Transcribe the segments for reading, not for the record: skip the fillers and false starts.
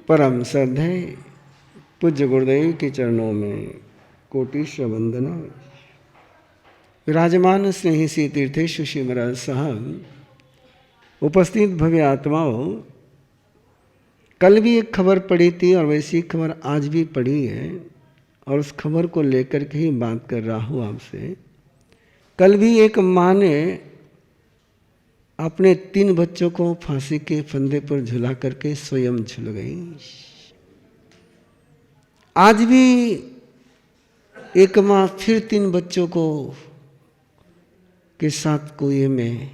परम श्रद्धेय पूज्य गुरुदेव के चरणों में कोटिश वंदना। विराजमान स्नेही श्री तीर्थेश श्री महाराज साहब, उपस्थित भव्य आत्माओं, कल भी एक खबर पड़ी थी और वैसी खबर आज भी पड़ी है और उस खबर को लेकर के ही बात कर रहा हूँ आपसे। कल भी एक माँ ने अपने 3 बच्चों को फांसी के फंदे पर झुला करके स्वयं झुल गई। आज भी एक माँ फिर 3 बच्चों को के साथ कुएं में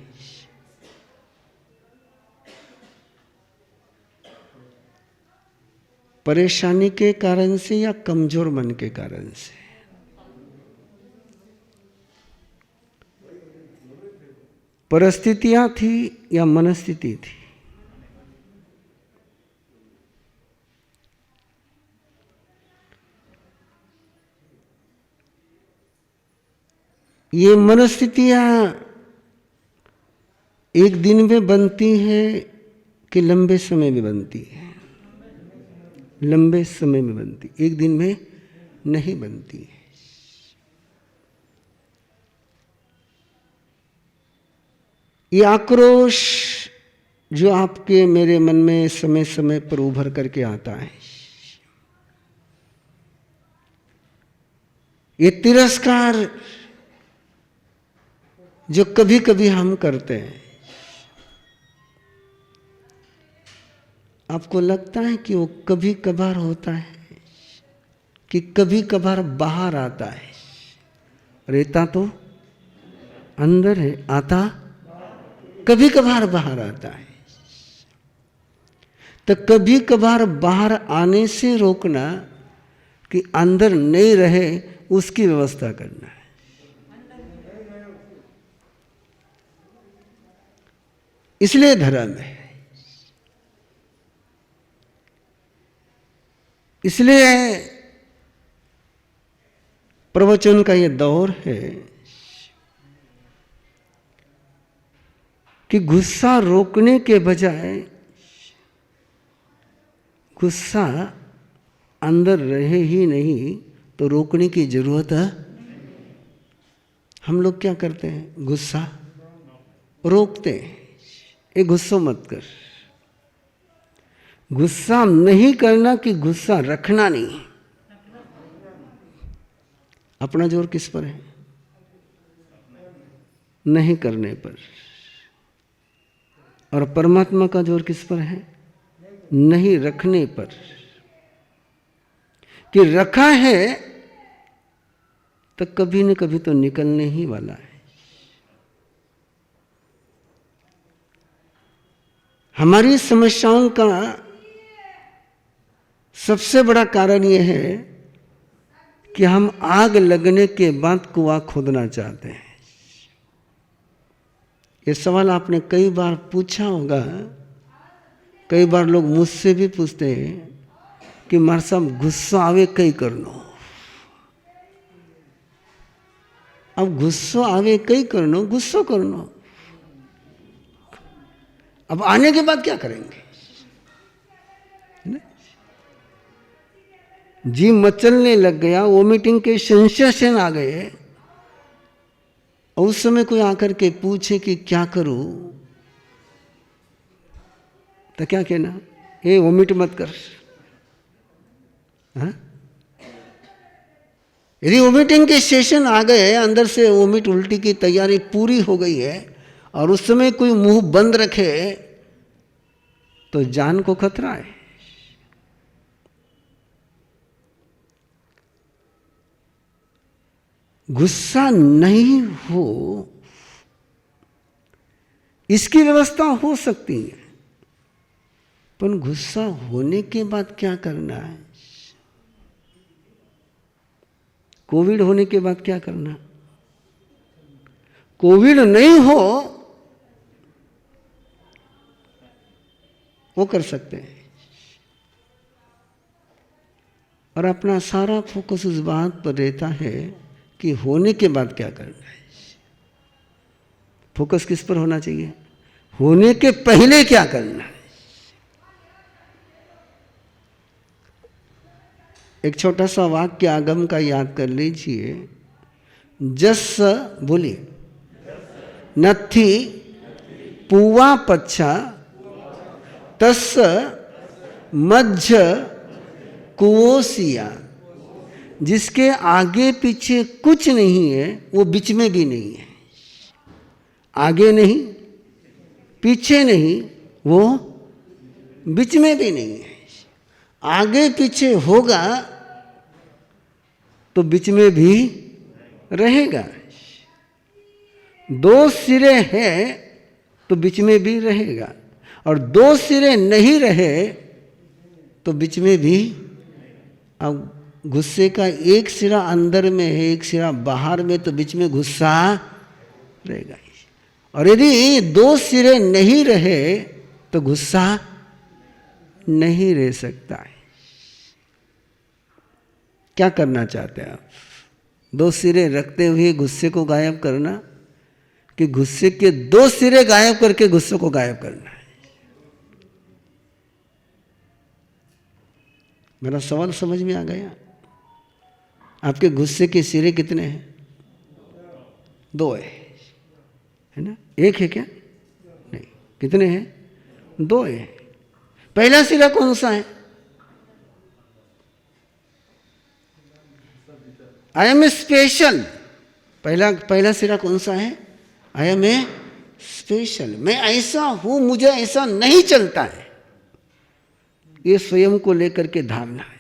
परेशानी के कारण से या कमजोर मन के कारण से, परिस्थितियां थी या मनस्थिति थी, ये मनस्थितियां एक दिन में बनती है कि लंबे समय में बनती है? लंबे समय में बनती, एक दिन में नहीं बनती है। ये आक्रोश जो आपके मेरे मन में समय समय पर उभर करके आता है, ये तिरस्कार जो कभी कभी हम करते हैं, आपको लगता है कि वो कभी कभार होता है कि कभी कभार बाहर आता है? रहता तो अंदर है, आता कभी कभार बाहर आता है। तो कभी कभार बाहर आने से रोकना कि अंदर नहीं रहे, उसकी व्यवस्था करना है। इसलिए धर्म है, इसलिए प्रवचन का ये दौर है कि गुस्सा रोकने के बजाय गुस्सा अंदर रहे ही नहीं तो रोकने की जरूरत है। हम लोग क्या करते हैं? गुस्सा रोकते हैं। ये गुस्सा मत कर। गुस्सा नहीं करना कि गुस्सा रखना नहीं। अपना जोर किस पर है? नहीं करने पर। और परमात्मा का जोर किस पर है? नहीं रखने पर। कि रखा है तो कभी न कभी तो निकलने ही वाला है। हमारी समस्याओं का सबसे बड़ा कारण यह है कि हम आग लगने के बाद कुआं खोदना चाहते हैं। ये सवाल आपने कई बार पूछा होगा। कई बार लोग मुझसे भी पूछते हैं कि मार साहब गुस्सा आवे कई करनो। अब गुस्सा आवे कई करनो, गुस्सा करनो। अब आने के बाद क्या करेंगे? जी मचलने लग गया, वोमिटिंग के सेंसेशन आ गए, और उस समय कोई आकर के पूछे कि क्या करूं, तो क्या कहना? ए वोमिट मत कर। हाँ? यदि वोमिटिंग के सेशन आ गए, अंदर से वोमिट उल्टी की तैयारी पूरी हो गई है और उस समय कोई मुंह बंद रखे तो जान को खतरा है। गुस्सा नहीं हो, इसकी व्यवस्था हो सकती है, पर गुस्सा होने के बाद क्या करना है? कोविड होने के बाद क्या करना? कोविड नहीं हो वो कर सकते हैं, और अपना सारा फोकस उस बात पर रहता है कि होने के बाद क्या करना है। फोकस किस पर होना चाहिए? होने के पहले क्या करना है। एक छोटा सा वाक्य आगम का याद कर लीजिए। जस बोलिए, नथी पूवा पच्छा तस् मध्य कुओसिया। जिसके आगे पीछे कुछ नहीं है वो बीच में भी नहीं है। आगे नहीं, पीछे नहीं, वो बीच में भी नहीं है। आगे पीछे होगा तो बीच में भी रहेगा। दो सिरे हैं तो बीच में भी रहेगा, और दो सिरे नहीं रहे तो बीच में भी। अब गुस्से का एक सिरा अंदर में है, एक सिरा बाहर में, तो बीच में गुस्सा रहेगा। और यदि दो सिरे नहीं रहे तो गुस्सा नहीं रह सकता है। क्या करना चाहते हैं आप? दो सिरे रखते हुए गुस्से को गायब करना, कि गुस्से के दो सिरे गायब करके गुस्से को गायब करना है? मेरा सवाल समझ में आ गया? आपके गुस्से के सिरे कितने हैं? दो है ना? एक है क्या? नहीं। कितने हैं? दो है। पहला सिरा कौन सा है? I am a special. पहला सिरा कौन सा है? I am a special. मैं ऐसा हूं, मुझे ऐसा नहीं चलता है। ये स्वयं को लेकर के धारणा है।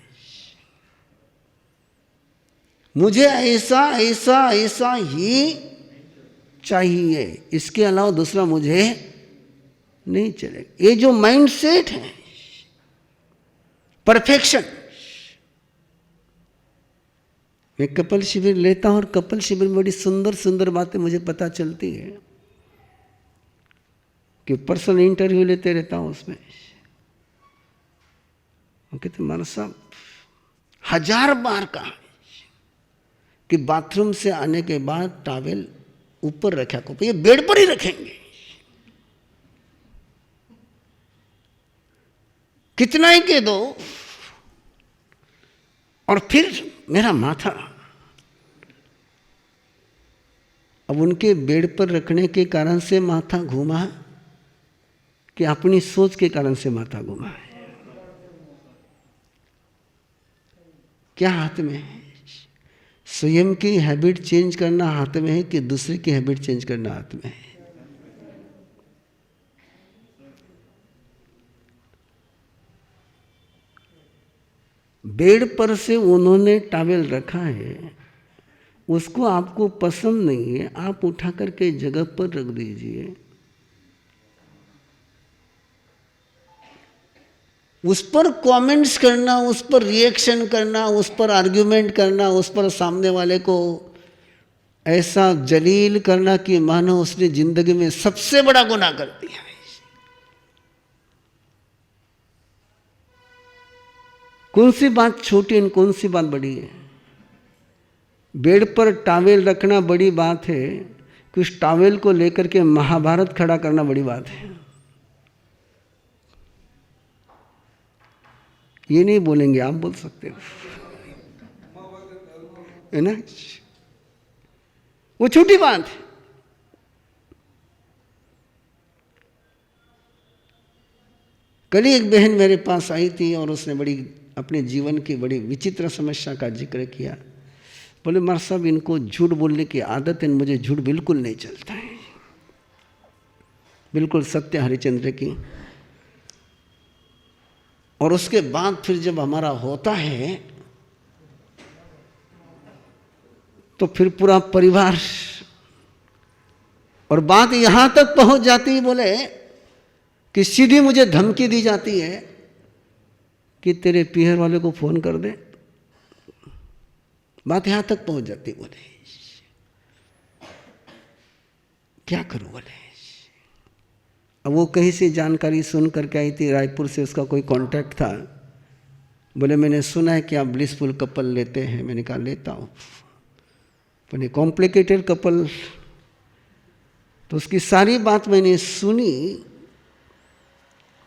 मुझे ऐसा ऐसा ऐसा ही चाहिए, इसके अलावा दूसरा मुझे नहीं चलेगा। ये जो माइंड सेट है, परफेक्शन। मैं कपिल शिविर लेता हूं और कपिल शिविर में बड़ी सुंदर सुंदर बातें मुझे पता चलती है, कि पर्सनल इंटरव्यू लेते रहता हूं उसमें। कहते मानो साहब 1000 बार कहा कि बाथरूम से आने के बाद टॉवेल ऊपर रखा को, ये बेड पर ही रखेंगे। कितना ही कह दो। और फिर मेरा माथा, अब उनके बेड पर रखने के कारण से माथा घूमा कि अपनी सोच के कारण से माथा घूमा है? क्या हाथ में है? स्वयं की हैबिट चेंज करना हाथ में है कि दूसरे की हैबिट चेंज करना हाथ में है? बेड पर से उन्होंने टॉवेल रखा है, उसको आपको पसंद नहीं है, आप उठा करके जगह पर रख दीजिए। उस पर कमेंट्स करना, उस पर रिएक्शन करना, उस पर आर्ग्यूमेंट करना, उस पर सामने वाले को ऐसा जलील करना कि मानो उसने जिंदगी में सबसे बड़ा गुनाह कर दिया है। कौन सी बात छोटी है, कौन सी बात बड़ी है? बेड पर टॉवेल रखना बड़ी बात है, कुछ टॉवेल को लेकर के महाभारत खड़ा करना बड़ी बात है। ये नहीं बोलेंगे, आप बोल सकते हो, है ना? वो छोटी बात है। कल ही एक बहन मेरे पास आई थी और उसने बड़ी अपने जीवन की बड़ी विचित्र समस्या का जिक्र किया। बोले मार साहब, इनको झूठ बोलने की आदत है, मुझे झूठ बिल्कुल नहीं चलता है। बिल्कुल सत्य हरिचंद्र की। और उसके बाद फिर जब हमारा होता है तो फिर पूरा परिवार, और बात यहां तक पहुंच जाती है, बोले कि सीधी मुझे धमकी दी जाती है कि तेरे पीहर वाले को फोन कर दे। बात यहां तक पहुंच जाती। बोले क्या करूं? बोले अब वो कहीं से जानकारी सुन करके आई थी, रायपुर से उसका कोई कांटेक्ट था। बोले मैंने सुना है कि आप ब्लिसफुल कपल लेते हैं। मैंने कहा लेता हूँ। बोले कॉम्प्लिकेटेड कपल। तो उसकी सारी बात मैंने सुनी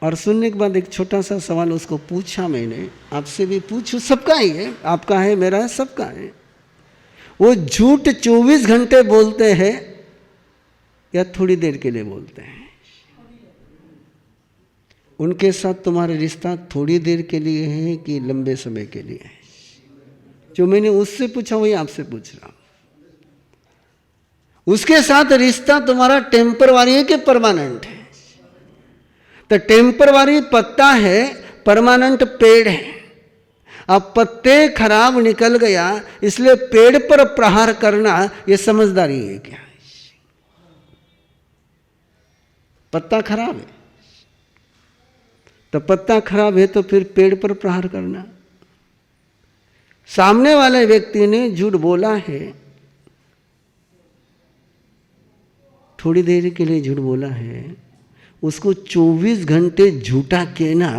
और सुनने के बाद एक छोटा सा सवाल उसको पूछा मैंने, आपसे भी पूछूं, सबका ही है, आपका है, मेरा है, सबका है। वो झूठ 24 घंटे बोलते हैं या थोड़ी देर के लिए बोलते हैं? उनके साथ तुम्हारा रिश्ता थोड़ी देर के लिए है कि लंबे समय के लिए है? जो मैंने उससे पूछा वही आपसे पूछ रहा हूं। उसके साथ रिश्ता तुम्हारा टेम्परवारी है कि परमानेंट है? तो टेम्परवारी पत्ता है, परमानेंट पेड़ है। अब पत्ते खराब निकल गया इसलिए पेड़ पर प्रहार करना यह समझदारी है क्या? पत्ता खराब है तो पत्ता खराब है तो फिर पेड़ पर प्रहार करना। सामने वाले व्यक्ति ने झूठ बोला है, थोड़ी देर के लिए झूठ बोला है, उसको 24 घंटे झूठा कहना,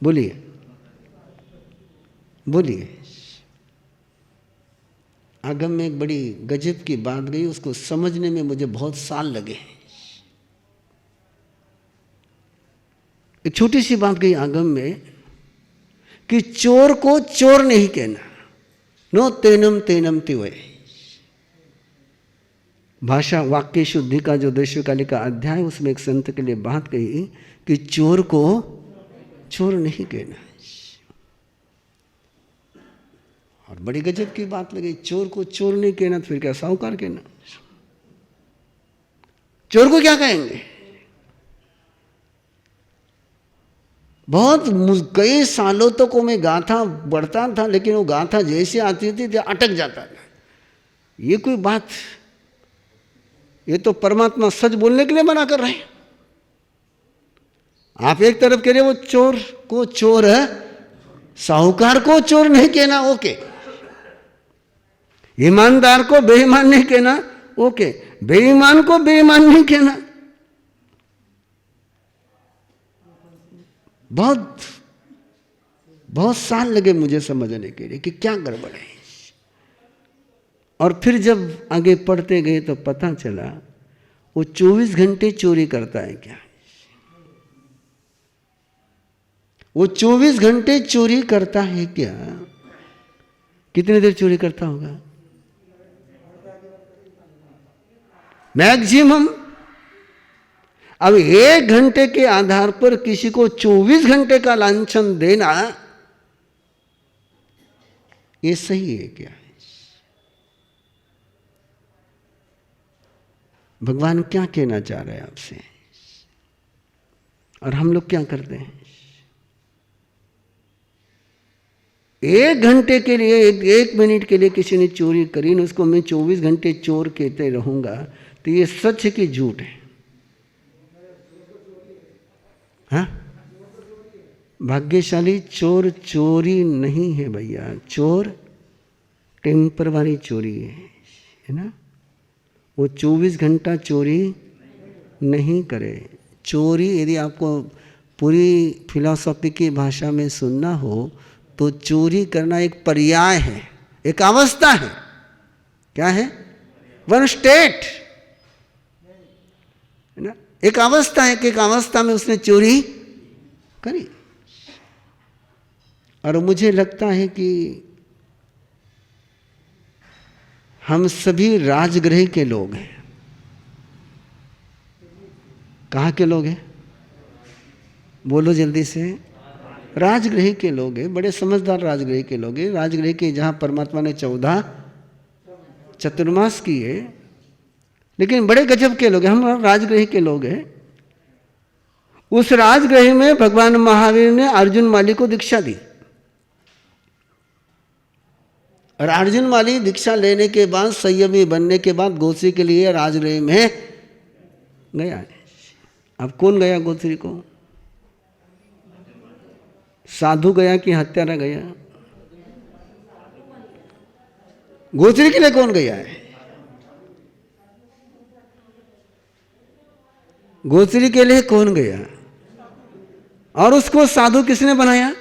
बोलिए बोलिए। आगम में एक बड़ी गजब की बात गई, उसको समझने में मुझे बहुत साल लगे। एक छोटी सी बात गई आगम में कि चोर को चोर नहीं कहना, नो तेनम तेनम तिवे। भाषा वाक्य शुद्धि का जो देशकाली का अध्याय, उसमें एक संत के लिए बात कही कि चोर को चोर नहीं कहना। और बड़ी गजब की बात लगी, चोर को चोर नहीं कहना तो फिर क्या साहूकार कहना? चोर को क्या कहेंगे? बहुत कई सालों तक को मैं गाथा बढ़ता था, लेकिन वो गाथा जैसे आती थी तो अटक जाता था। ये कोई बात, ये तो परमात्मा सच बोलने के लिए मना कर रहे हैं। आप एक तरफ कह रहे वो चोर को चोर है, साहूकार को चोर नहीं कहना, ओके। ईमानदार को बेईमान नहीं कहना, ओके। बेईमान को बेईमान नहीं कहना। बहुत साल लगे मुझे समझने के लिए कि क्या गड़बड़ है। और फिर जब आगे पढ़ते गए तो पता चला वो 24 घंटे चोरी करता है क्या? वो 24 घंटे चोरी करता है क्या? कितनी देर चोरी करता होगा? मैक्सिमम। अब 1 घंटे के आधार पर किसी को 24 घंटे का लांछन देना, ये सही है क्या? भगवान क्या कहना चाह रहे हैं आपसे? और हम लोग क्या करते हैं? 1 घंटे के लिए, 1 मिनट के लिए किसी ने चोरी करी ना, उसको मैं 24 घंटे चोर कहते रहूंगा, तो ये सच है कि झूठ है? हाँ? भाग्यशाली चोर चोरी नहीं है भैया, चोर टेम्परवारी चोरी है ना। वो 24 घंटा चोरी नहीं करे। चोरी यदि आपको पूरी फिलॉसफी की भाषा में सुनना हो तो चोरी करना एक पर्याय है, एक अवस्था है। क्या है? वन स्टेट है ना, एक अवस्था है कि एक अवस्था में उसने चोरी करी। और मुझे लगता है कि हम सभी राजगृह के लोग हैं। कहाँ के लोग हैं? बोलो जल्दी से। राजगृह के लोग हैं, बड़े समझदार राजगृह के लोग हैं। राजगृह के जहाँ परमात्मा ने 14 चतुर्मास किए, लेकिन बड़े गजब के लोग हैं। हम राजगृह के लोग हैं। उस राजगृह में भगवान महावीर ने अर्जुन माली को दीक्षा दी, और अर्जुन माली दीक्षा लेने के बाद, संयमी बनने के बाद गोत्री के लिए राजगृह में गया। अब कौन गया गोत्री को? साधु गया कि हत्यारा गया? गोत्री के लिए कौन गया है? गोत्री के लिए कौन गया? और उसको साधु किसने बनाया?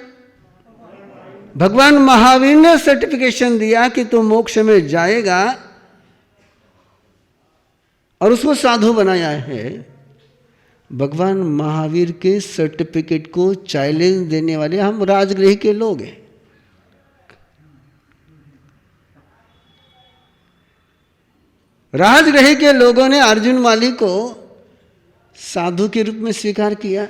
भगवान महावीर ने सर्टिफिकेशन दिया कि तू मोक्ष में जाएगा, और उसको साधु बनाया है। भगवान महावीर के सर्टिफिकेट को चैलेंज देने वाले हम राजगृह के लोग हैं। राजगृह के लोगों ने अर्जुन माली को साधु के रूप में स्वीकार किया।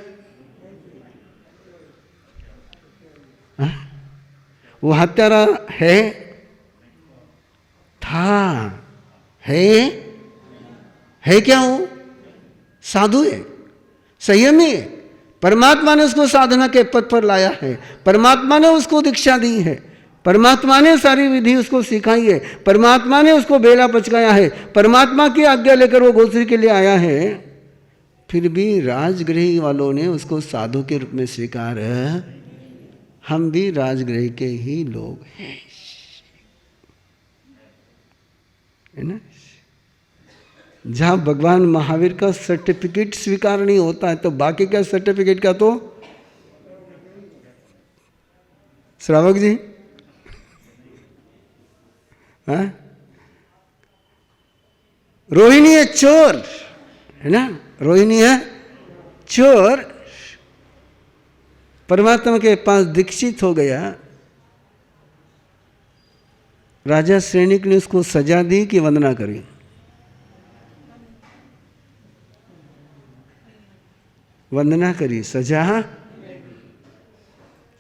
वो हत्यारा है, था, है क्या? वो साधु है, संयमी है। परमात्मा ने उसको साधना के पथ पर लाया है, परमात्मा ने उसको दीक्षा दी है, परमात्मा ने सारी विधि उसको सिखाई है, परमात्मा ने उसको बेला पचकाया है, परमात्मा की आज्ञा लेकर वो गोश्री के लिए आया है। फिर भी राजगृह वालों ने उसको साधु के रूप में स्वीकार। हम भी राजगृह के ही लोग हैं, है ना? जहां भगवान महावीर का सर्टिफिकेट स्वीकार नहीं होता है तो बाकी क्या सर्टिफिकेट का? तो श्रावक जी, हाँ? रोहिणी है चोर, है ना? रोहिणी है चोर, परमात्मा के पास दीक्षित हो गया। राजा सैनिक ने उसको सजा दी कि वंदना करी। वंदना करी, सजा।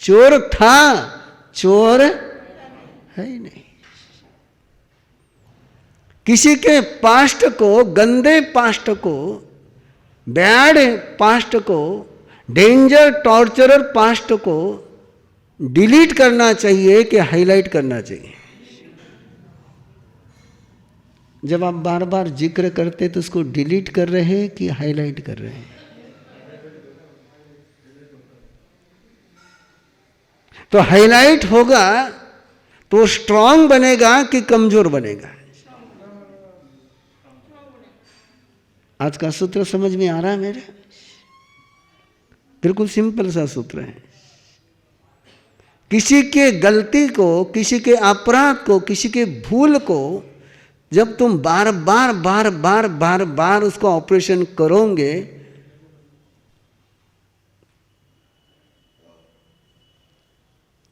चोर था, चोर है ही नहीं। किसी के पास्ट को, गंदे पास्ट को, बैड पास्ट को, डेंजर टॉर्चरर पास्ट को डिलीट करना चाहिए कि हाईलाइट करना चाहिए? जब आप बार बार जिक्र करते तो उसको डिलीट कर रहे हैं कि हाईलाइट कर रहे हैं? तो हाईलाइट होगा तो स्ट्रांग बनेगा कि कमजोर बनेगा? आज का सूत्र समझ में आ रहा है मेरे? बिल्कुल सिंपल सा सूत्र है। किसी के गलती को, किसी के अपराध को, किसी के भूल को जब तुम बार बार बार बार बार बार उसको ऑपरेशन करोगे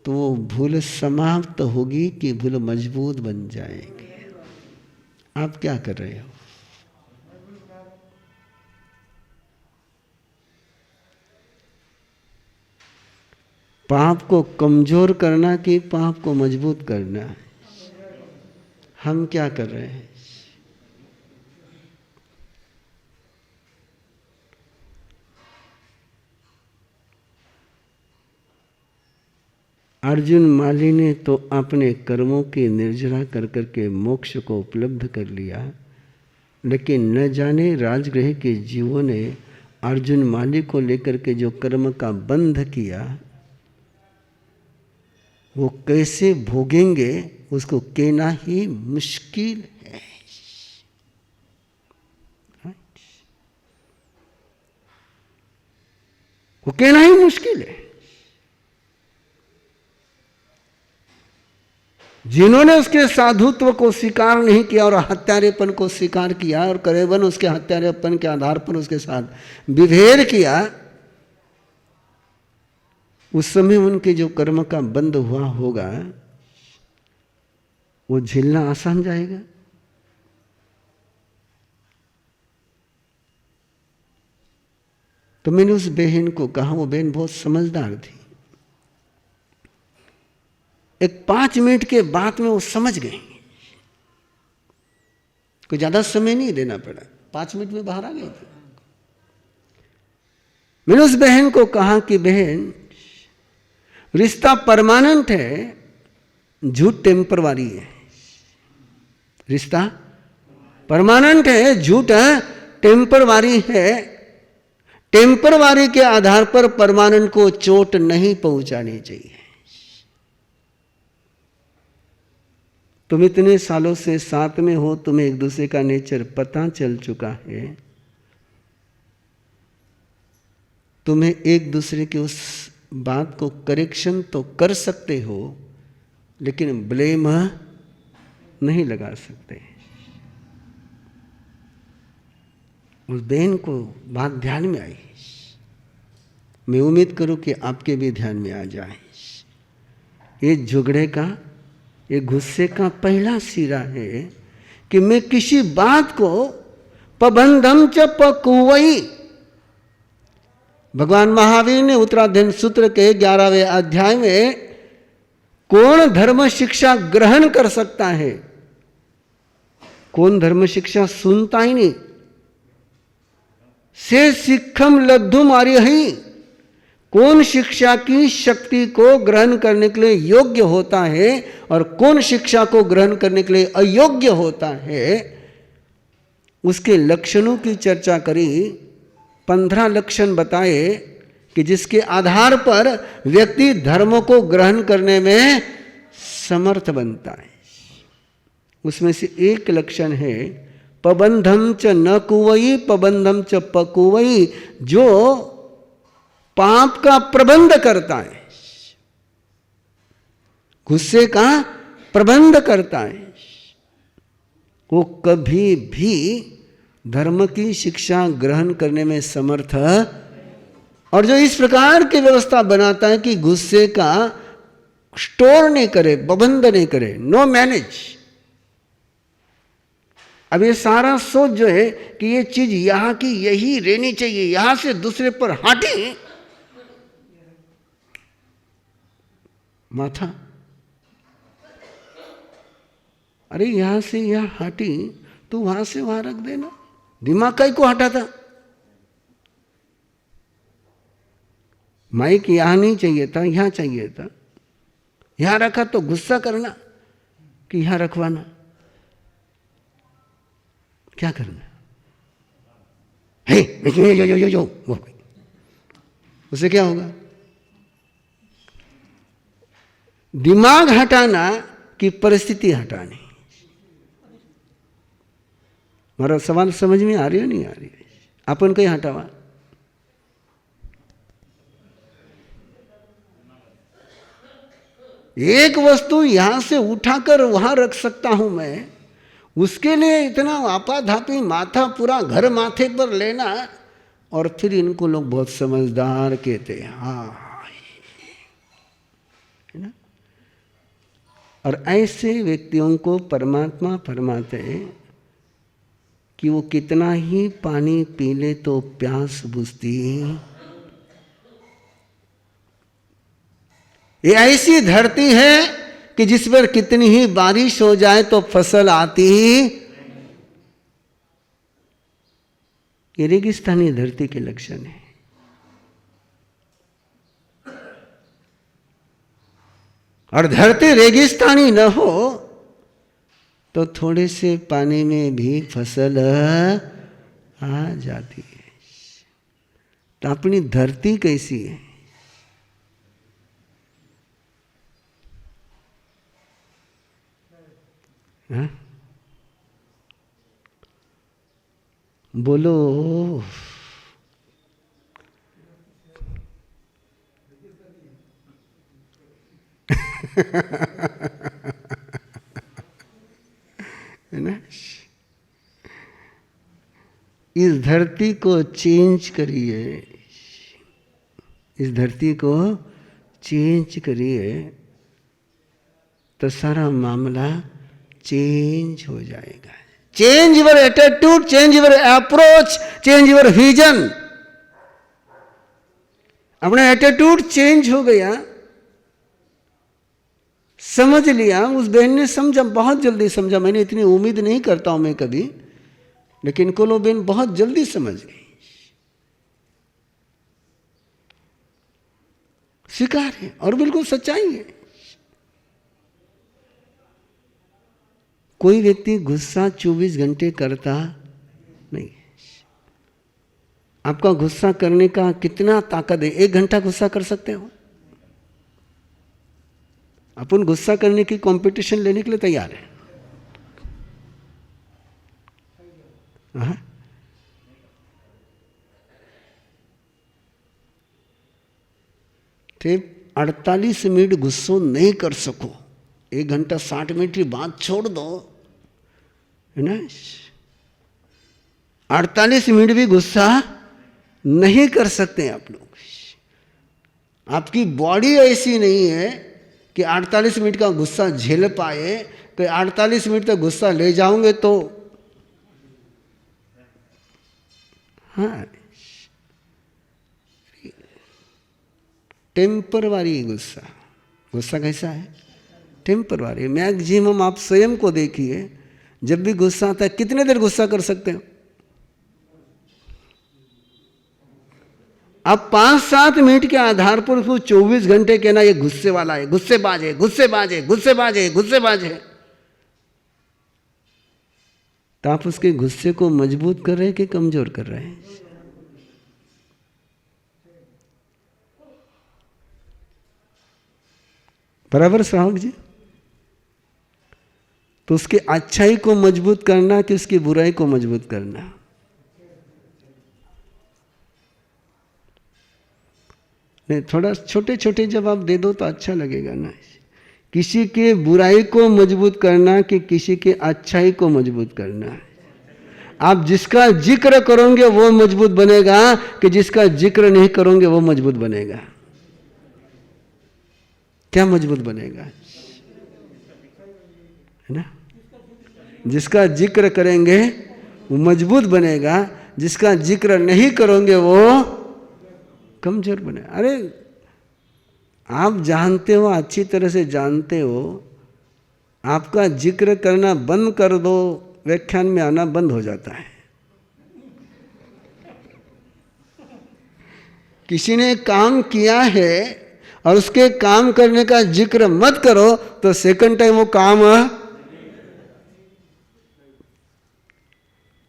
तो वो भूल समाप्त होगी कि भूल मजबूत बन जाएगी। आप क्या कर रहे हो? पाप को कमजोर करना कि पाप को मजबूत करना? हम क्या कर रहे हैं? अर्जुन माली ने तो अपने कर्मों की निर्जरा कर करके मोक्ष को उपलब्ध कर लिया, लेकिन न जाने राजगृह के जीवों ने अर्जुन माली को लेकर के जो कर्म का बंध किया वो कैसे भोगेंगे उसको कहना ही मुश्किल है। वो कहना ही मुश्किल है। जिन्होंने उसके साधुत्व को स्वीकार नहीं किया और हत्यारेपन को स्वीकार किया और करीबन उसके हत्यारेपन के आधार पर उसके साथ विभेद किया, उस समय उनके जो कर्म का बंध हुआ होगा वो झेलना आसान जाएगा? तो मैंने उस बहन को कहा, वो बहन बहुत समझदार थी। एक 5 मिनट के बाद में वो समझ गई। कोई ज्यादा समय नहीं देना पड़ा, 5 मिनट में बाहर आ गई थी। मैंने उस बहन को कहा कि बहन, रिश्ता परमानेंट है, झूठ टेम्परवारी है। रिश्ता परमानेंट है, झूठ टेम्परवारी है। टेम्परवारी के आधार पर परमानेंट को चोट नहीं पहुंचानी चाहिए। तुम इतने सालों से साथ में हो, तुम्हें एक दूसरे का नेचर पता चल चुका है। तुम्हें एक दूसरे की उस बात को करेक्शन तो कर सकते हो, लेकिन ब्लेम नहीं लगा सकते। उस बहन को बात ध्यान में आई। मैं उम्मीद करूं कि आपके भी ध्यान में आ जाए। ये झगड़े का, ये गुस्से का पहला सिरा है कि मैं किसी बात को पबंधम च पकुवई। भगवान महावीर ने उत्तराधीन सूत्र के 11वें अध्याय में कौन धर्म शिक्षा ग्रहण कर सकता है, कौन धर्म शिक्षा सुनता ही नहीं, से सिखम लब्धु मारी ही, कौन शिक्षा की शक्ति को ग्रहण करने के लिए योग्य होता है और कौन शिक्षा को ग्रहण करने के लिए अयोग्य होता है, उसके लक्षणों की चर्चा करी। 15 लक्षण बताए कि जिसके आधार पर व्यक्ति धर्म को ग्रहण करने में समर्थ बनता है। उसमें से एक लक्षण है पबंधम च न कुवई पबंधम च पकुवई, जो पाप का प्रबंध करता है, गुस्से का प्रबंध करता है, वो कभी भी धर्म की शिक्षा ग्रहण करने में समर्थ, और जो इस प्रकार की व्यवस्था बनाता है कि गुस्से का स्टोर नहीं करे, प्रबंध नहीं करे, नो मैनेज। अब ये सारा सोच जो है कि ये चीज यहां की यही रहनी चाहिए, यहां से दूसरे पर हटे, माथा, अरे यहां से यहां हटी तो वहां से वहां रख देना, दिमाग का ही को हटा था। माइक यहां नहीं चाहिए था, यहां चाहिए था, यहां रखा तो गुस्सा करना कि यहां रखवाना, क्या करना है? जो उसे क्या होगा? दिमाग हटाना कि परिस्थिति हटानी? मारा सवाल समझ में आ रही है नहीं आ रही है? अपन कहीं हटावा, एक वस्तु यहां से उठाकर वहां रख सकता हूं मैं, उसके लिए इतना आपाधापी माथा, पूरा घर माथे पर लेना। और फिर इनको लोग बहुत समझदार कहते हैं, हाँ, है ना। और ऐसे व्यक्तियों को परमात्मा फरमाते हैं कि वो कितना ही पानी पी ले तो प्यास बुझती। ये ऐसी धरती है कि जिस पर कितनी ही बारिश हो जाए तो फसल आती। ये रेगिस्तानी धरती के लक्षण है। और धरती रेगिस्तानी न हो तो थोड़े से पानी में भी फसल आ जाती है। तो अपनी धरती कैसी है? हाँ? बोलो। है ना? इस धरती को चेंज करिए, इस धरती को चेंज करिए तो सारा मामला चेंज हो जाएगा। Change your attitude, change your approach, change your vision. अपना एटीट्यूड चेंज हो गया, समझ लिया। उस बहन ने समझा, बहुत जल्दी समझा। मैंने इतनी उम्मीद नहीं करता हूं मैं कभी, लेकिन कोलो बहन बहुत जल्दी समझ गई। स्वीकार है और बिल्कुल सच्चाई है। कोई व्यक्ति गुस्सा 24 घंटे करता नहीं। आपका गुस्सा करने का कितना ताकत है? 1 घंटा गुस्सा कर सकते हो? अपन गुस्सा करने की कंपटीशन लेने के लिए तैयार है। थे 48 मिनट गुस्सो नहीं कर सको, 1 घंटा 60 मिनट की बात छोड़ दो, है ना। 48 मिनट भी गुस्सा नहीं कर सकते आप लोग। आपकी बॉडी ऐसी नहीं है कि 48 मिनट का गुस्सा झेल पाए। तो 48 मिनट तक गुस्सा ले जाओगे तो हाँ, टेम्परवारी गुस्सा। गुस्सा कैसा है? टेम्परवारी। मैक्सिमम आप स्वयं को देखिए, जब भी गुस्सा आता है कितने देर गुस्सा कर सकते हो आप? 5-7 मिनट के आधार पर उसको 24 घंटे कहना ये गुस्से वाला है, गुस्सेबाज है, गुस्सेबाज है, गुस्सेबाज है, गुस्सेबाज है। तो आप उसके गुस्से को मजबूत कर रहे हैं कि कमजोर कर रहे हैं? बराबर साहब जी? तो उसकी अच्छाई को मजबूत करना कि उसकी बुराई को मजबूत करना? नहीं, थोड़ा छोटे छोटे जवाब दे दो तो अच्छा लगेगा ना। किसी के बुराई को मजबूत करना कि किसी के अच्छाई को मजबूत करना? आप जिसका जिक्र करोगे वो मजबूत बनेगा कि जिसका जिक्र नहीं करोगे वो मजबूत बनेगा? क्या मजबूत बनेगा? है ना? जिसका जिक्र करेंगे वो मजबूत बनेगा, जिसका जिक्र नहीं करोगे वो कमजोर बने। अरे आप जानते हो, अच्छी तरह से जानते हो, आपका जिक्र करना बंद कर दो, व्याख्यान में आना बंद हो जाता है। किसी ने काम किया है और उसके काम करने का जिक्र मत करो तो सेकंड टाइम वो काम,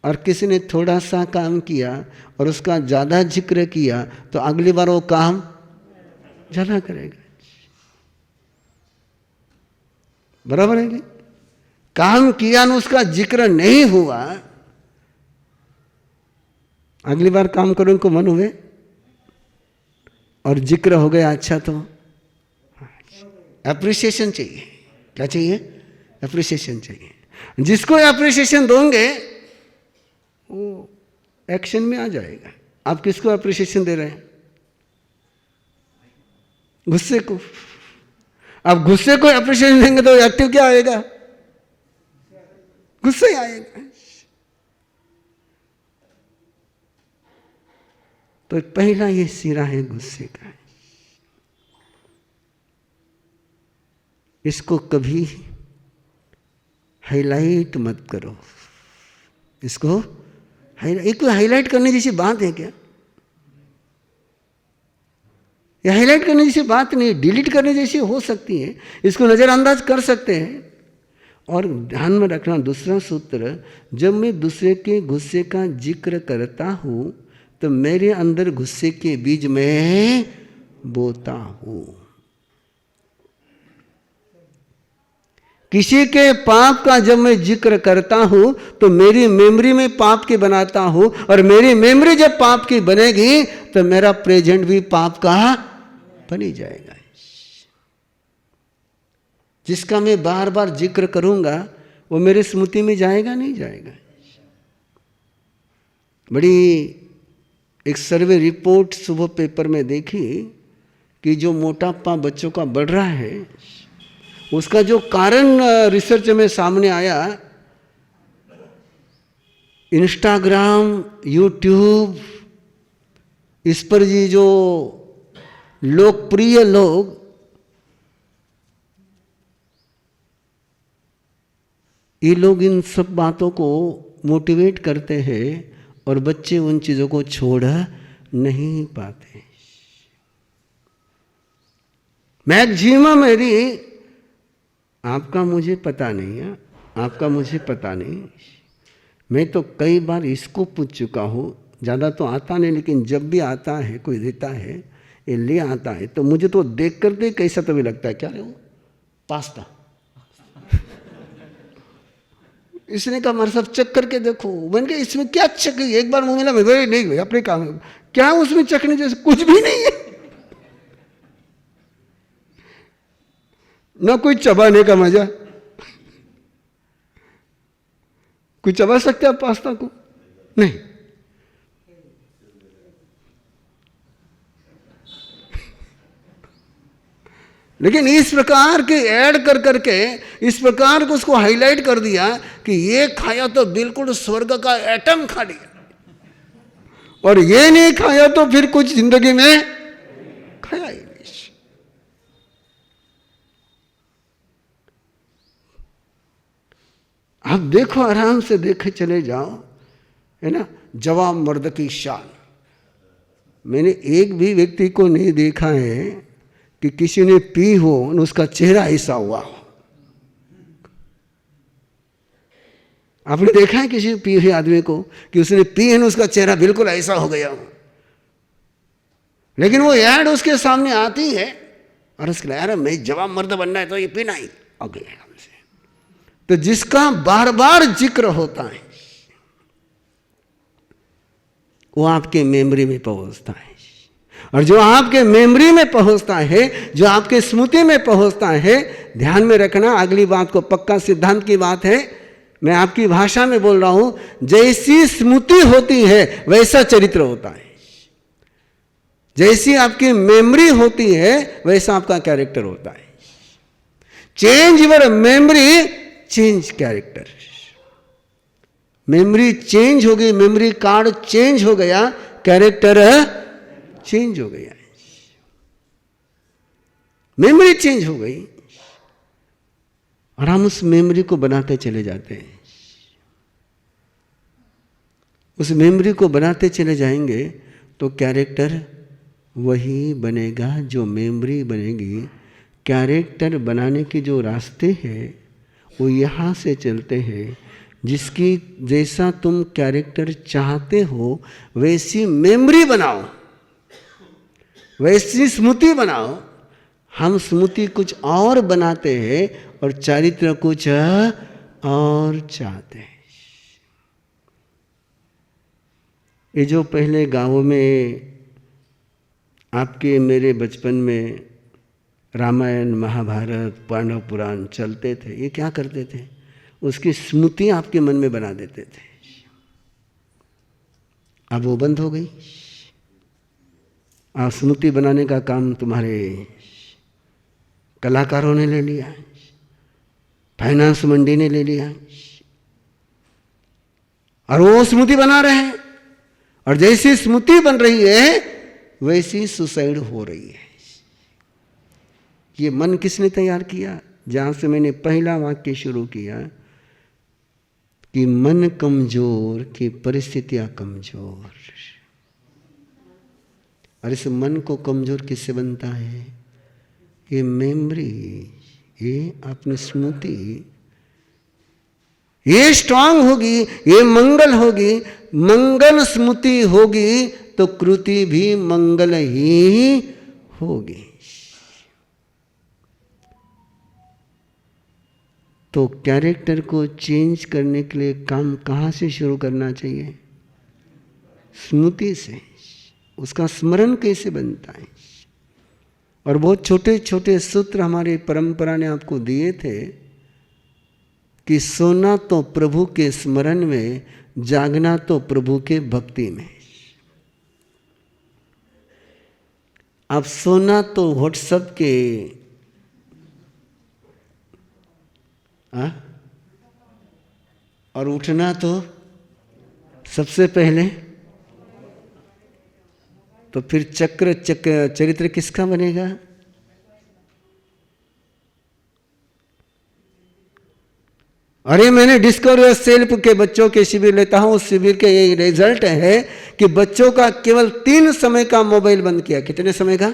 और किसी ने थोड़ा सा काम किया और उसका ज़्यादा जिक्र किया तो अगली बार वो काम ज़्यादा करेगा। बराबर है कि? काम किया ना, उसका जिक्र नहीं हुआ, अगली बार काम करने को मन हुए और जिक्र हो गया अच्छा तो एप्रिसिएशन चाहिए। क्या चाहिए? एप्रिसिएशन चाहिए। जिसको एप्रिसिएशन दोगे वो एक्शन में आ जाएगा। आप किसको एप्रिसिएशन दे रहे हैं? गुस्से को। आप गुस्से को एप्रिसिएशन देंगे तो एक्टिव क्या आएगा? गुस्सा ही आएगा। तो पहला ये सिरा है गुस्से का। इसको कभी हाईलाइट मत करो। इसको एक हाईलाइट करने जैसी बात है क्या? यह हाईलाइट करने जैसी बात नहीं, डिलीट करने जैसी हो सकती है। इसको नज़रअंदाज कर सकते हैं। और ध्यान में रखना दूसरा सूत्र, जब मैं दूसरे के गुस्से का जिक्र करता हूं तो मेरे अंदर गुस्से के बीज में बोता हूं। किसी के पाप का जब मैं जिक्र करता हूं तो मेरी मेमोरी में पाप की बनाता हूं, और मेरी मेमोरी जब पाप की बनेगी तो मेरा प्रेजेंट भी पाप का बन ही जाएगा। जिसका मैं बार बार जिक्र करूंगा वो मेरी स्मृति में जाएगा नहीं जाएगा? बड़ी एक सर्वे रिपोर्ट सुबह पेपर में देखी कि जो मोटापा बच्चों का बढ़ रहा है उसका जो कारण रिसर्च में सामने आया, इंस्टाग्राम, यूट्यूब, इस पर ये जो लोकप्रिय लोग ये लोग इन सब बातों को मोटिवेट करते हैं और बच्चे उन चीज़ों को छोड़ नहीं पाते। मैक्सिमम मेरी, आपका मुझे पता नहीं है, आपका मुझे पता नहीं, मैं तो कई बार इसको पूछ चुका हूँ, ज़्यादा तो आता नहीं, लेकिन जब भी आता है कोई देता है, ये ले आता है तो मुझे तो देख करके कैसा तो भी लगता है, क्या रे वो पास्ता। इसने कहा हमारे साथ चेक करके देखो। मैंने कहा इसमें क्या चेक, एक बार मुँह मिला, मैं नहीं भाई अपने काम, क्या उसमें चखने जैसे कुछ भी नहीं है, ना कोई चबाने का मजा। कोई चबा सकते आप पास्ता को? नहीं। लेकिन इस प्रकार के ऐड कर करके इस प्रकार को उसको हाईलाइट कर दिया कि ये खाया तो बिल्कुल स्वर्ग का एटम खा लिया, और ये नहीं खाया तो फिर कुछ जिंदगी में खाया ही नहीं। आप देखो, आराम से देखे चले जाओ, है ना। जवाब मर्द की शान। मैंने एक भी व्यक्ति को नहीं देखा है कि किसी ने पी हो और उसका चेहरा ऐसा हुआ हो। आपने देखा है किसी पी हुए आदमी को कि उसने पी है ना उसका चेहरा बिल्कुल ऐसा हो गया हो? लेकिन वो ऐड उसके सामने आती है और उसके लिए यार मैं जवाब मर्द बनना है तो ये पीना ही अगले हमसे। तो जिसका बार बार जिक्र होता है वो आपके मेमोरी में पहुंचता है, और जो आपके मेमोरी में पहुंचता है, जो आपके स्मृति में पहुंचता है, ध्यान में रखना, अगली बात को पक्का सिद्धांत की बात है, मैं आपकी भाषा में बोल रहा हूं। जैसी स्मृति होती है वैसा चरित्र होता है, जैसी आपकी मेमोरी होती है वैसा आपका कैरेक्टर होता है। Change your memory, change character. Memory change हो गई, मेमोरी कार्ड चेंज हो गया, कैरेक्टर चेंज हो गया। मेमोरी चेंज हो गई और हम उस मेमोरी को बनाते चले जाते हैं। उस मेमोरी को बनाते चले जाएंगे तो कैरेक्टर वही बनेगा जो मेमोरी बनेगी। कैरेक्टर बनाने के जो रास्ते हैं वो यहाँ से चलते हैं। जिसकी जैसा तुम कैरेक्टर चाहते हो वैसी मेमोरी बनाओ, वैसी स्मृति बनाओ। हम स्मृति कुछ और बनाते हैं और चरित्र कुछ और चाहते हैं। ये जो पहले गांवों में आपके मेरे बचपन में रामायण, महाभारत, पांडव पुराण चलते थे, ये क्या करते थे? उसकी स्मृति आपके मन में बना देते थे। अब वो बंद हो गई। अब स्मृति बनाने का काम तुम्हारे कलाकारों ने ले लिया, फाइनेंस मंडी ने ले लिया, और वो स्मृति बना रहे हैं। और जैसी स्मृति बन रही है वैसी सुसाइड हो रही है। ये मन किसने तैयार किया? जहां से मैंने पहला वाक्य शुरू किया कि मन कमजोर की परिस्थितियां कमजोर। और इस मन को कमजोर किससे बनता है? ये मेमोरी, ये अपनी स्मृति, ये स्ट्रांग होगी, ये मंगल होगी। मंगल स्मृति होगी तो कृति भी मंगल ही होगी। तो कैरेक्टर को चेंज करने के लिए काम कहाँ से शुरू करना चाहिए? स्मृति से। उसका स्मरण कैसे बनता है? और बहुत छोटे छोटे सूत्र हमारी परंपरा ने आपको दिए थे कि सोना तो प्रभु के स्मरण में, जागना तो प्रभु के भक्ति में। अब सोना तो व्हाट्सएप के और उठना तो सबसे पहले, तो फिर चरित्र किसका बनेगा? अरे मैंने डिस्कवर सेल्फ के बच्चों के शिविर लेता हूं, उस शिविर के ये रिजल्ट है कि बच्चों का केवल 3 समय का मोबाइल बंद किया। कितने समय का?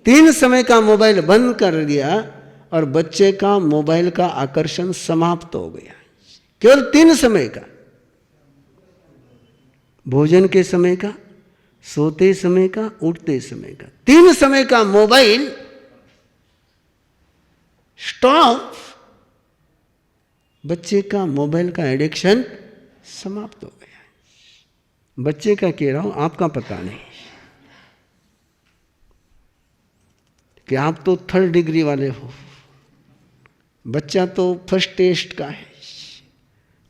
3 समय का मोबाइल बंद कर दिया और बच्चे का मोबाइल का आकर्षण समाप्त हो गया। केवल 3 समय का, भोजन के समय का, सोते समय का, उठते समय का, 3 समय का मोबाइल स्टॉप। बच्चे का मोबाइल का एडिक्शन समाप्त हो गया। बच्चे का कह रहा हूं, आपका पता नहीं कि आप तो 3rd डिग्री वाले हो, बच्चा तो फर्स्ट टेस्ट का है।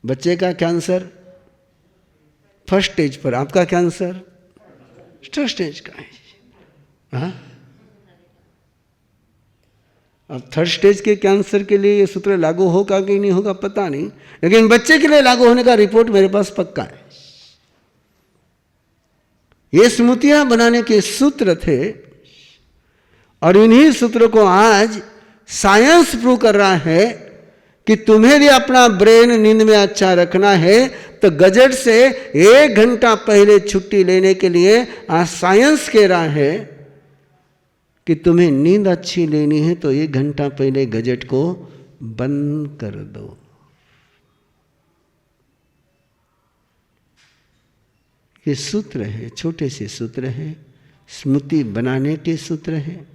बच्चे का कैंसर फर्स्ट स्टेज पर, आपका कैंसर थर्ड स्टेज का है। हाँ, अब थर्ड स्टेज के कैंसर के लिए ये सूत्र लागू होगा कि नहीं होगा पता नहीं, लेकिन बच्चे के लिए लागू होने का रिपोर्ट मेरे पास पक्का है। ये स्मृतियां बनाने के सूत्र थे और इन्हीं सूत्रों को आज साइंस प्रूव कर रहा है कि तुम्हें भी अपना ब्रेन नींद में अच्छा रखना है तो गजट से 1 घंटा पहले छुट्टी लेने के लिए आज साइंस कह रहा है कि तुम्हें नींद अच्छी लेनी है तो 1 घंटा पहले गजट को बंद कर दो। ये सूत्र है, छोटे से सूत्र है, स्मृति बनाने के सूत्र है।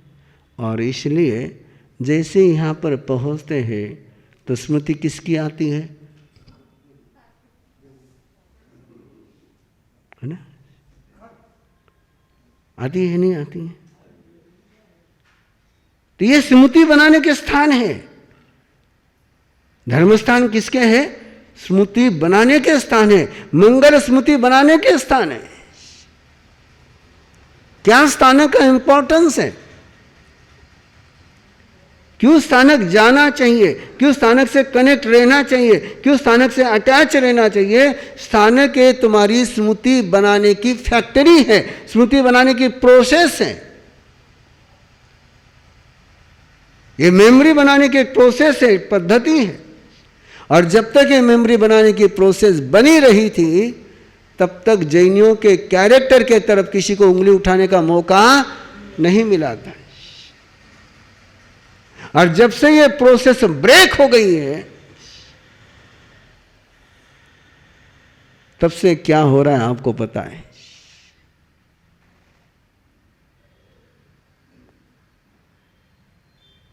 और इसलिए जैसे यहाँ पर पहुँचते हैं तो स्मृति किसकी आती है ना? आती है नहीं आती है? तो ये स्मृति बनाने के स्थान है। धर्म स्थान किसके है? स्मृति बनाने के स्थान है, मंगल स्मृति बनाने के स्थान है। क्या स्थानक का इंपॉर्टेंस है, क्यों स्थानक जाना चाहिए, क्यों स्थानक से कनेक्ट रहना चाहिए, क्यों स्थानक से अटैच रहना चाहिए? स्थानक ये तुम्हारी स्मृति बनाने की फैक्ट्री है, स्मृति बनाने की प्रोसेस है। ये मेमोरी बनाने की प्रोसेस है, पद्धति है। और जब तक ये मेमोरी बनाने की प्रोसेस बनी रही थी तब तक जैनियों के कैरेक्टर के तरफ किसी को उंगली उठाने का मौका नहीं मिला था। और जब से ये प्रोसेस ब्रेक हो गई है तब से क्या हो रहा है आपको पता है।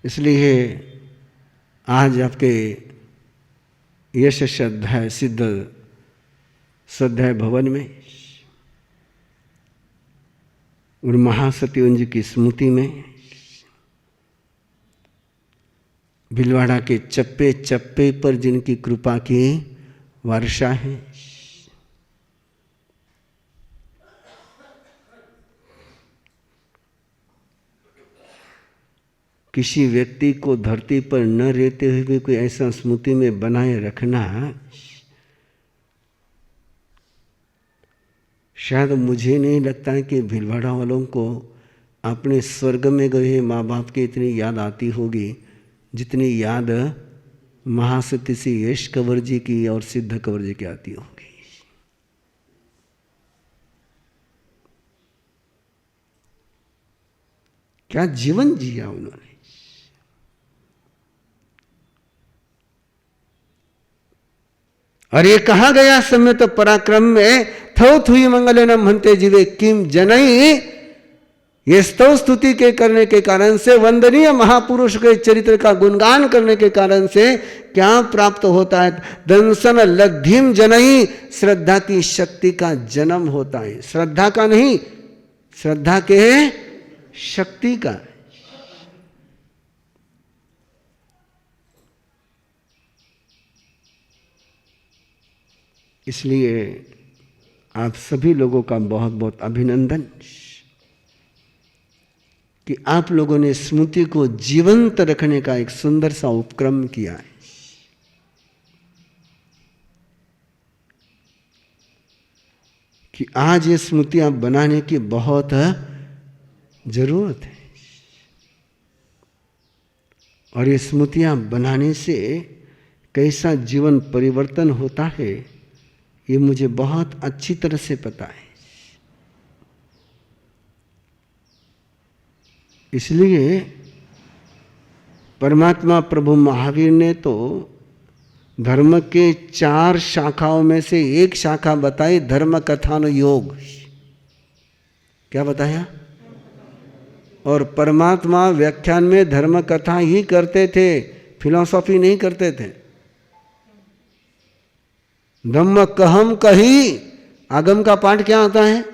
इसलिए आज आपके यश श्रद्धा सिद्ध श्रद्धा भवन में और महासत्यवंज की स्मृति में भिलवाड़ा के चप्पे चप्पे पर जिनकी कृपा की वर्षा है, किसी व्यक्ति को धरती पर न रहते हुए भी कोई ऐसा स्मृति में बनाए रखना, शायद मुझे नहीं लगता है कि भिलवाड़ा वालों को अपने स्वर्ग में गए माँ बाप की इतनी याद आती होगी जितनी याद महासती से यश कंवर जी की और सिद्ध कंवर जी की आती होगी। क्या जीवन जिया उन्होंने। और ये कहा गया सम्यत पराक्रम में थो थुई मंगल न म्हणते जीवे किम जनई। ये स्तव स्तुति के करने के कारण से, वंदनीय महापुरुष के चरित्र का गुणगान करने के कारण से क्या प्राप्त होता है? दंसन लब्धिम जनई, श्रद्धा की शक्ति का जन्म होता है। श्रद्धा का नहीं, श्रद्धा के शक्ति का। इसलिए आप सभी लोगों का बहुत बहुत अभिनंदन कि आप लोगों ने स्मृति को जीवंत रखने का एक सुंदर सा उपक्रम किया है। कि आज ये स्मृतियां बनाने की बहुत जरूरत है। और ये स्मृतियां बनाने से कैसा जीवन परिवर्तन होता है ये मुझे बहुत अच्छी तरह से पता है। इसलिए परमात्मा प्रभु महावीर ने तो धर्म के 4 शाखाओं में से एक शाखा बताई, धर्म कथान योग। क्या बताया? और परमात्मा व्याख्यान में धर्म कथा ही करते थे, फिलॉसफी नहीं करते थे। धम्म कहम कही, आगम का पाठ क्या होता है?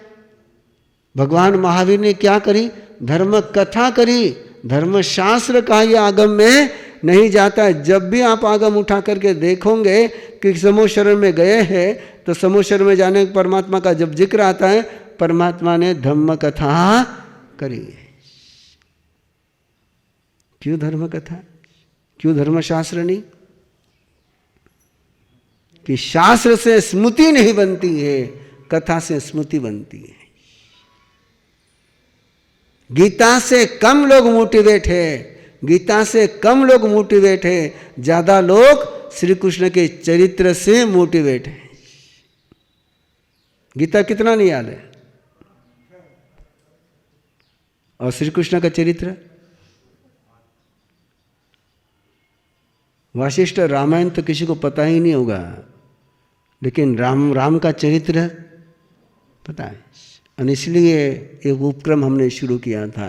भगवान महावीर ने क्या करी? धर्म कथा करी। धर्म शास्त्र का ये आगम में नहीं जाता है। जब भी आप आगम उठा करके देखोगे कि समूह शरण में गए हैं तो समूह शरण में जाने परमात्मा का जब जिक्र आता है, परमात्मा ने धम्म कथा करी है। क्यों धर्म कथा, क्यों धर्मशास्त्र नहीं? कि शास्त्र से स्मृति नहीं बनती है, कथा से स्मृति बनती है। गीता से कम लोग मोटिवेट है, गीता से कम लोग मोटिवेट है, ज्यादा लोग श्री कृष्ण के चरित्र से मोटिवेट है। गीता कितना नहीं याद है, और श्री कृष्ण का चरित्र, वशिष्ठ रामायण तो किसी को पता ही नहीं होगा, लेकिन राम का चरित्र पता है। और इसलिए एक उपक्रम हमने शुरू किया था,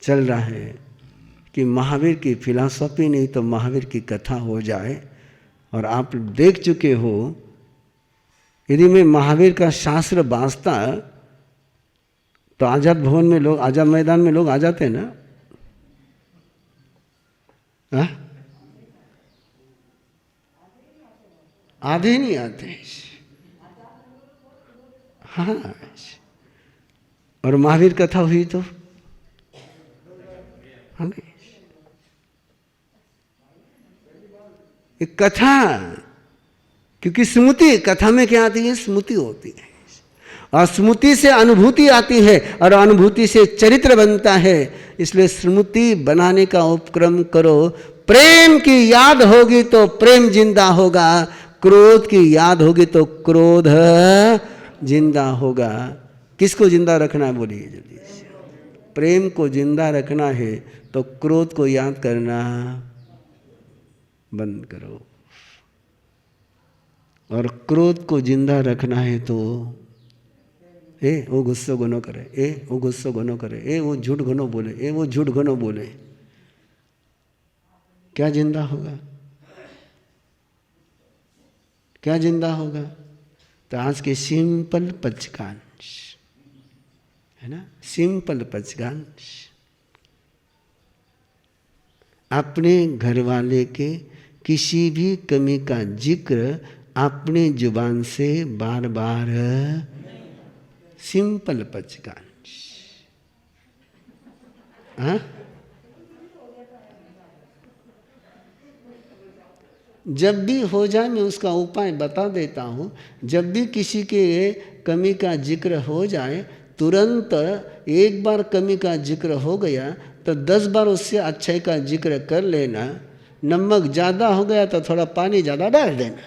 चल रहा है कि महावीर की फिलॉसफी नहीं तो महावीर की कथा हो जाए। और आप देख चुके हो, यदि मैं महावीर का शास्त्र बांचता तो आजाद भवन में लोग, आजाद मैदान में लोग आ जाते हैं ना? आधे नहीं आते। हाँ, और महावीर कथा हुई तो हमें एक कथा, क्योंकि स्मृति, कथा में क्या आती है? स्मृति होती है, और स्मृति से अनुभूति आती है, और अनुभूति से चरित्र बनता है। इसलिए स्मृति बनाने का उपक्रम करो। प्रेम की याद होगी तो प्रेम जिंदा होगा, क्रोध की याद होगी तो क्रोध जिंदा होगा। किसको जिंदा रखना है बोलिए जल्दी से? प्रेम को जिंदा रखना है तो क्रोध को याद करना बंद करो, और क्रोध को जिंदा रखना है तो वो गुस्सा घनो करे, वो गुस्सा घनो करे, वो झूठ घनो बोले, वो झूठ घनो बोले, क्या जिंदा होगा? क्या जिंदा होगा? तो आज के सिंपल पंचकांश है ना, सिंपल पंचकांश, अपने घर वाले के किसी भी कमी का जिक्र अपने जुबान से बार बार, सिंपल पंचकांश। हाँ, जब भी हो जाए मैं उसका उपाय बता देता हूँ। जब भी किसी के कमी का जिक्र हो जाए, तुरंत एक बार कमी का जिक्र हो गया तो 10 बार उससे अच्छाई का जिक्र कर लेना। नमक ज़्यादा हो गया तो थोड़ा पानी ज़्यादा डाल देना,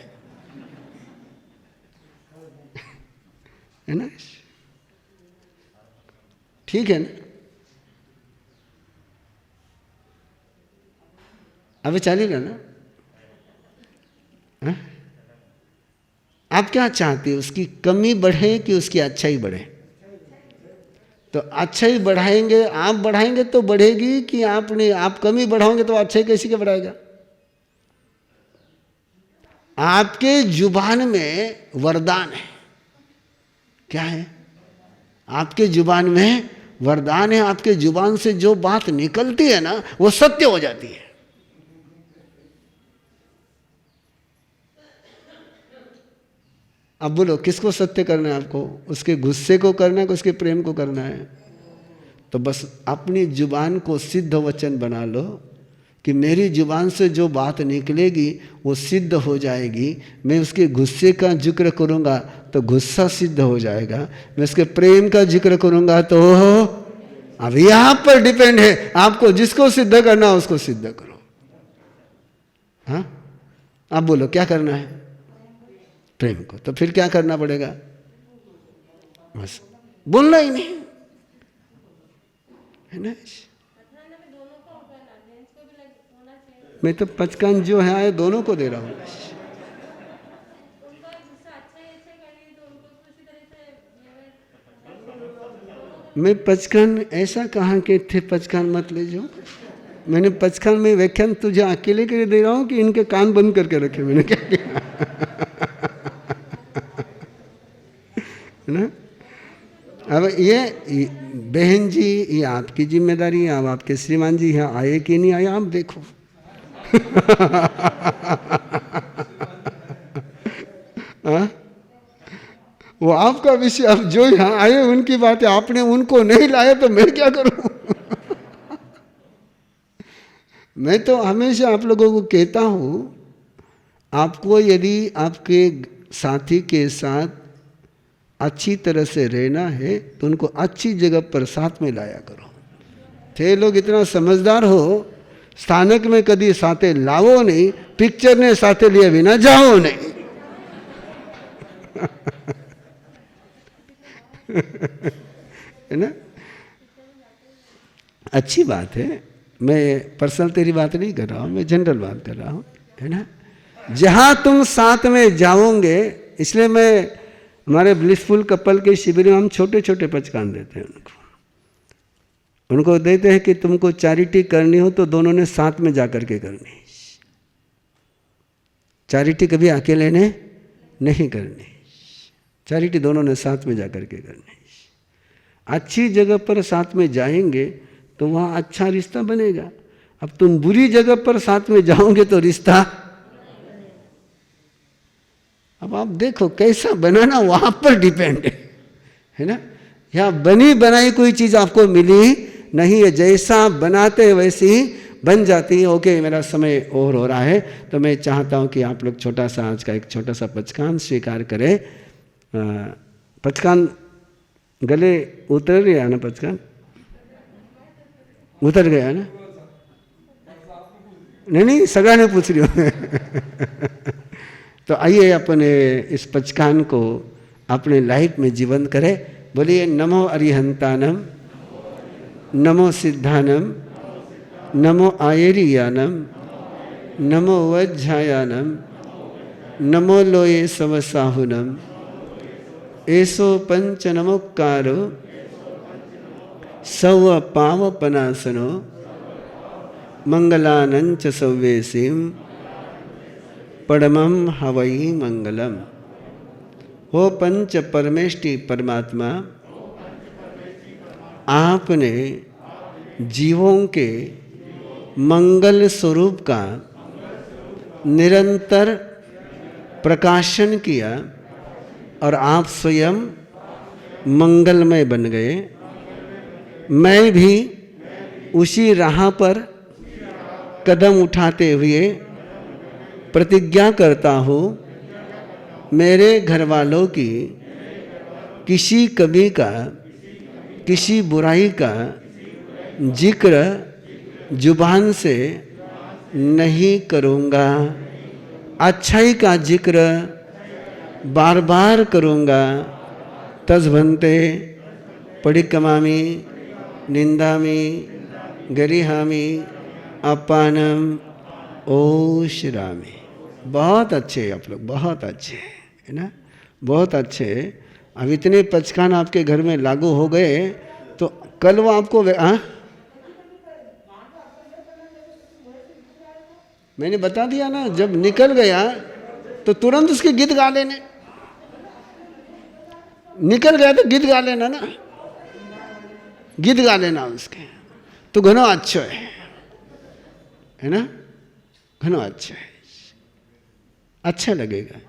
है ना? ठीक है ना? अभी चलेगा ना? हा? आप क्या चाहते हो, उसकी कमी बढ़े कि उसकी अच्छाई बढ़े? तो अच्छाई बढ़ाएंगे, आप बढ़ाएंगे तो बढ़ेगी, कि आप कमी बढ़ाओगे तो अच्छाई कैसी के बढ़ाएगा? आपके जुबान में वरदान है। क्या है? आपके जुबान में वरदान है। आपके जुबान से जो बात निकलती है ना, वो सत्य हो जाती है। अब बोलो, किसको सत्य करना है आपको? उसके गुस्से को करना है कि उसके प्रेम को करना है? तो बस अपनी जुबान को सिद्ध वचन बना लो कि मेरी जुबान से जो बात निकलेगी वो सिद्ध हो जाएगी। मैं उसके गुस्से का जिक्र करूँगा तो गुस्सा सिद्ध हो जाएगा, मैं उसके प्रेम का जिक्र करूँगा तो, अब यहाँ पर डिपेंड है, आपको जिसको सिद्ध करना है उसको सिद्ध करो। हाँ, अब बोलो क्या करना है? प्रेम को। तो फिर क्या करना पड़ेगा? बस बोलना ही नहीं, है ना? मैं तो पचकान जो है आए दोनों को दे रहा हूँ। मैं पचकान ऐसा कहाँ के थे, पचकान मत ले जाओ। मैंने पचकान में व्याख्यान तुझे अकेले के लिए दे रहा हूँ कि इनके कान बंद करके रखे? मैंने क्या किया? ना? अब ये बहन जी, ये आपकी जिम्मेदारी है। अब आपके श्रीमान जी यहाँ आए कि नहीं आए, आप देखो। वो आपका विषय। अब जो यहाँ आए उनकी बात है, आपने उनको नहीं लाया तो मैं क्या करूं? मैं तो हमेशा आप लोगों को कहता हूँ, आपको यदि आपके साथी के साथ अच्छी तरह से रहना है तो उनको अच्छी जगह पर साथ में लाया करो। थे लोग इतना समझदार हो, स्थानक में कभी साथे लावो नहीं, पिक्चर ने साथे लिए बिना जाओ नहीं। है ना? अच्छी बात है। मैं पर्सनल तेरी बात नहीं कर रहा हूँ, मैं जनरल बात कर रहा हूँ, है ना? जहाँ तुम साथ में जाओगे, इसलिए मैं हमारे ब्लिसफुल कपल के शिविर में हम छोटे छोटे पचकान देते हैं उनको देते हैं कि तुमको चैरिटी करनी हो तो दोनों ने साथ में जाकर के करनी। चैरिटी कभी अकेले ने नहीं करनी, चैरिटी दोनों ने साथ में जाकर के करनी। अच्छी जगह पर साथ में जाएंगे तो वहाँ अच्छा रिश्ता बनेगा। अब तुम बुरी जगह पर साथ में जाओगे तो रिश्ता, अब आप देखो कैसा बनाना वहाँ पर डिपेंड है ना? यहाँ बनी बनाई कोई चीज़ आपको मिली नहीं है, जैसा बनाते वैसे ही बन जाती है। ओके, मेरा समय ओवर हो रहा है, तो मैं चाहता हूँ कि आप लोग छोटा सा आज का एक छोटा सा पचकान स्वीकार करें। पचकान गले उतर गया ना? पचकान उतर गया ना? नहीं, सगा ने पूछ रही हूँ। तो आइए अपने इस पचकान को अपने लाइफ में जीवन करें। बोलिए नमो अरिहंतानम, नमो सिद्धानम, नमो आयरियानम, नमो वज्झायानम, नमो लोये सवसाहुनम, एसो पंच नमोक्कारो सव पावपनासनो मंगलानंच सव्येसिम परमं हवई मंगलम। हो पंच परमेष्टि परमात्मा, आपने जीवों के मंगल स्वरूप का निरंतर प्रकाशन किया और आप स्वयं मंगलमय बन गए। मैं भी उसी राह पर कदम उठाते हुए प्रतिज्ञा करता हूँ, मेरे घर वालों की किसी कमी का, किसी बुराई का जिक्र जुबान से नहीं करूँगा, अच्छाई का जिक्र बार बार करूँगा। तजभंते परिकमामि निंदामि गरिहामि अपानम ओश्रामि। बहुत अच्छे आप लोग, बहुत अच्छे, है ना? बहुत अच्छे। अब इतने पचकान आपके घर में लागू हो गए तो कल वो आपको मैंने बता दिया ना, जब निकल गया तो तुरंत उसके गीत गा लेने। निकल गया तो गीत गा लेना ना, गीत गा लेना उसके, तो घनो अच्छो है ना? घनो अच्छा है, अच्छा लगेगा।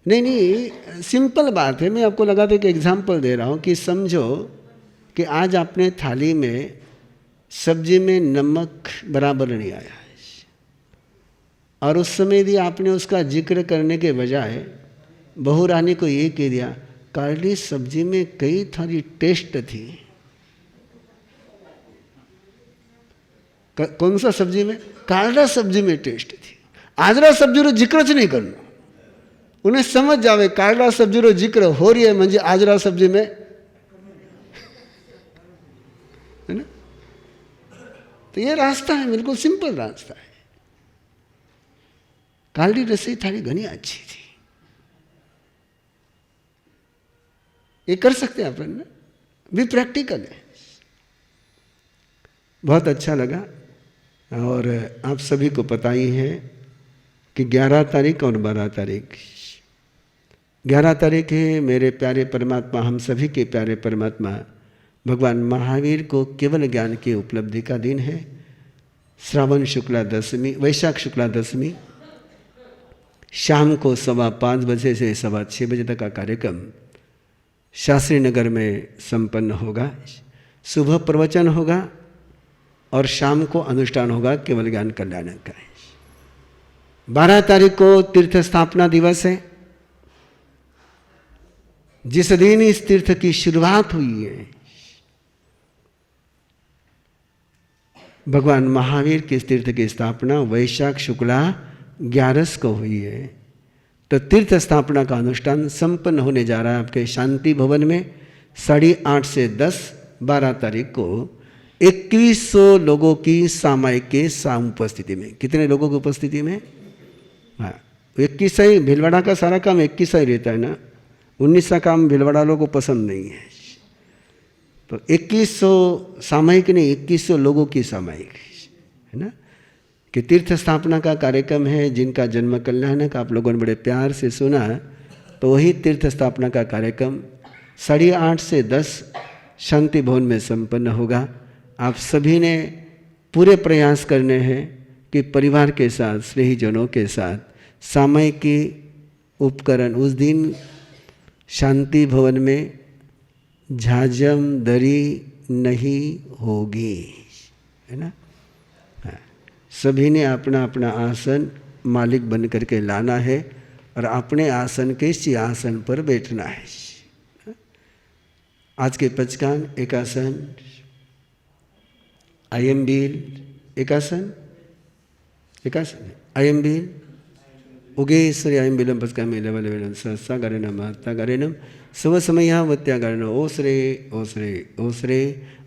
नहीं, सिंपल बात है। मैं आपको लगा था कि एग्जाम्पल दे रहा हूँ कि समझो कि आज आपने थाली में सब्जी में नमक बराबर नहीं आया और उस समय यदि आपने उसका जिक्र करने के बजाय बहू रानी को ये कह दिया, काली सब्जी में कई थारी टेस्ट थी। कौन सा सब्जी में? कालरा सब्जी में टेस्ट थी। आजरा सब्जी रो जिक्र ज नहीं करना। उन्हें समझ जावे कालरा सब्जी रो जिक्र हो रही है म्हणजे आजरा सब्जी में, है ना? तो ये रास्ता है, बिल्कुल सिंपल रास्ता है। कालरी रसोई थाली घनी अच्छी थी, ये कर सकते हैं अपन ना, भी प्रैक्टिकल है। बहुत अच्छा लगा। और आप सभी को पता ही है कि 11 तारीख और 12 तारीख, 11 तारीख है मेरे प्यारे परमात्मा, हम सभी के प्यारे परमात्मा भगवान महावीर को केवल ज्ञान की उपलब्धि का दिन है। श्रावण शुक्ला दशमी, वैशाख शुक्ला दशमी, शाम को 5:15 बजे से 6:15 बजे तक का कार्यक्रम शास्त्री नगर में संपन्न होगा। सुबह प्रवचन होगा और शाम को अनुष्ठान होगा केवल ज्ञान कल्याण का। 12 तारीख को तीर्थ स्थापना दिवस है, जिस दिन इस तीर्थ की शुरुआत हुई है। भगवान महावीर के इस तीर्थ की स्थापना वैशाख शुक्ला 11 को हुई है। तो तीर्थ स्थापना का अनुष्ठान संपन्न होने जा रहा है आपके शांति भवन में 8:30 से 10, 12 तारीख को 2100 लोगों की सामायिक के उपस्थिति में। कितने लोगों की उपस्थिति में? हाँ, 21 ही भीलवाड़ा का सारा काम 21 ही रहता है ना, 19 का काम भीलवाड़ा लोगों को पसंद नहीं है। तो 2100 सामायिक नहीं, 2100 लोगों की सामायिक है ना, कि तीर्थ स्थापना का कार्यक्रम है। जिनका जन्म कल्याण का आप लोगों ने बड़े प्यार से सुना, तो वही तीर्थ स्थापना का कार्यक्रम 8:30 से 10 शांति भवन में संपन्न होगा। आप सभी ने पूरे प्रयास करने हैं कि परिवार के साथ, स्नेहीजनों के साथ सामायिकी उपकरण उस दिन शांति भवन में झाझम दरी नहीं होगी, है ना। सभी ने अपना अपना आसन मालिक बन करके लाना है और अपने आसन के सिंहासन पर बैठना है। आज के पंचकान एक आसन, अयंबील एक आसन, अयंबील उगेश्वरी अयंबीलम पचकामेलवलवेलम सहसा गरणम महत्ता गरणम स्व समया वत्या गरण ओसरे ओसरे ओसरे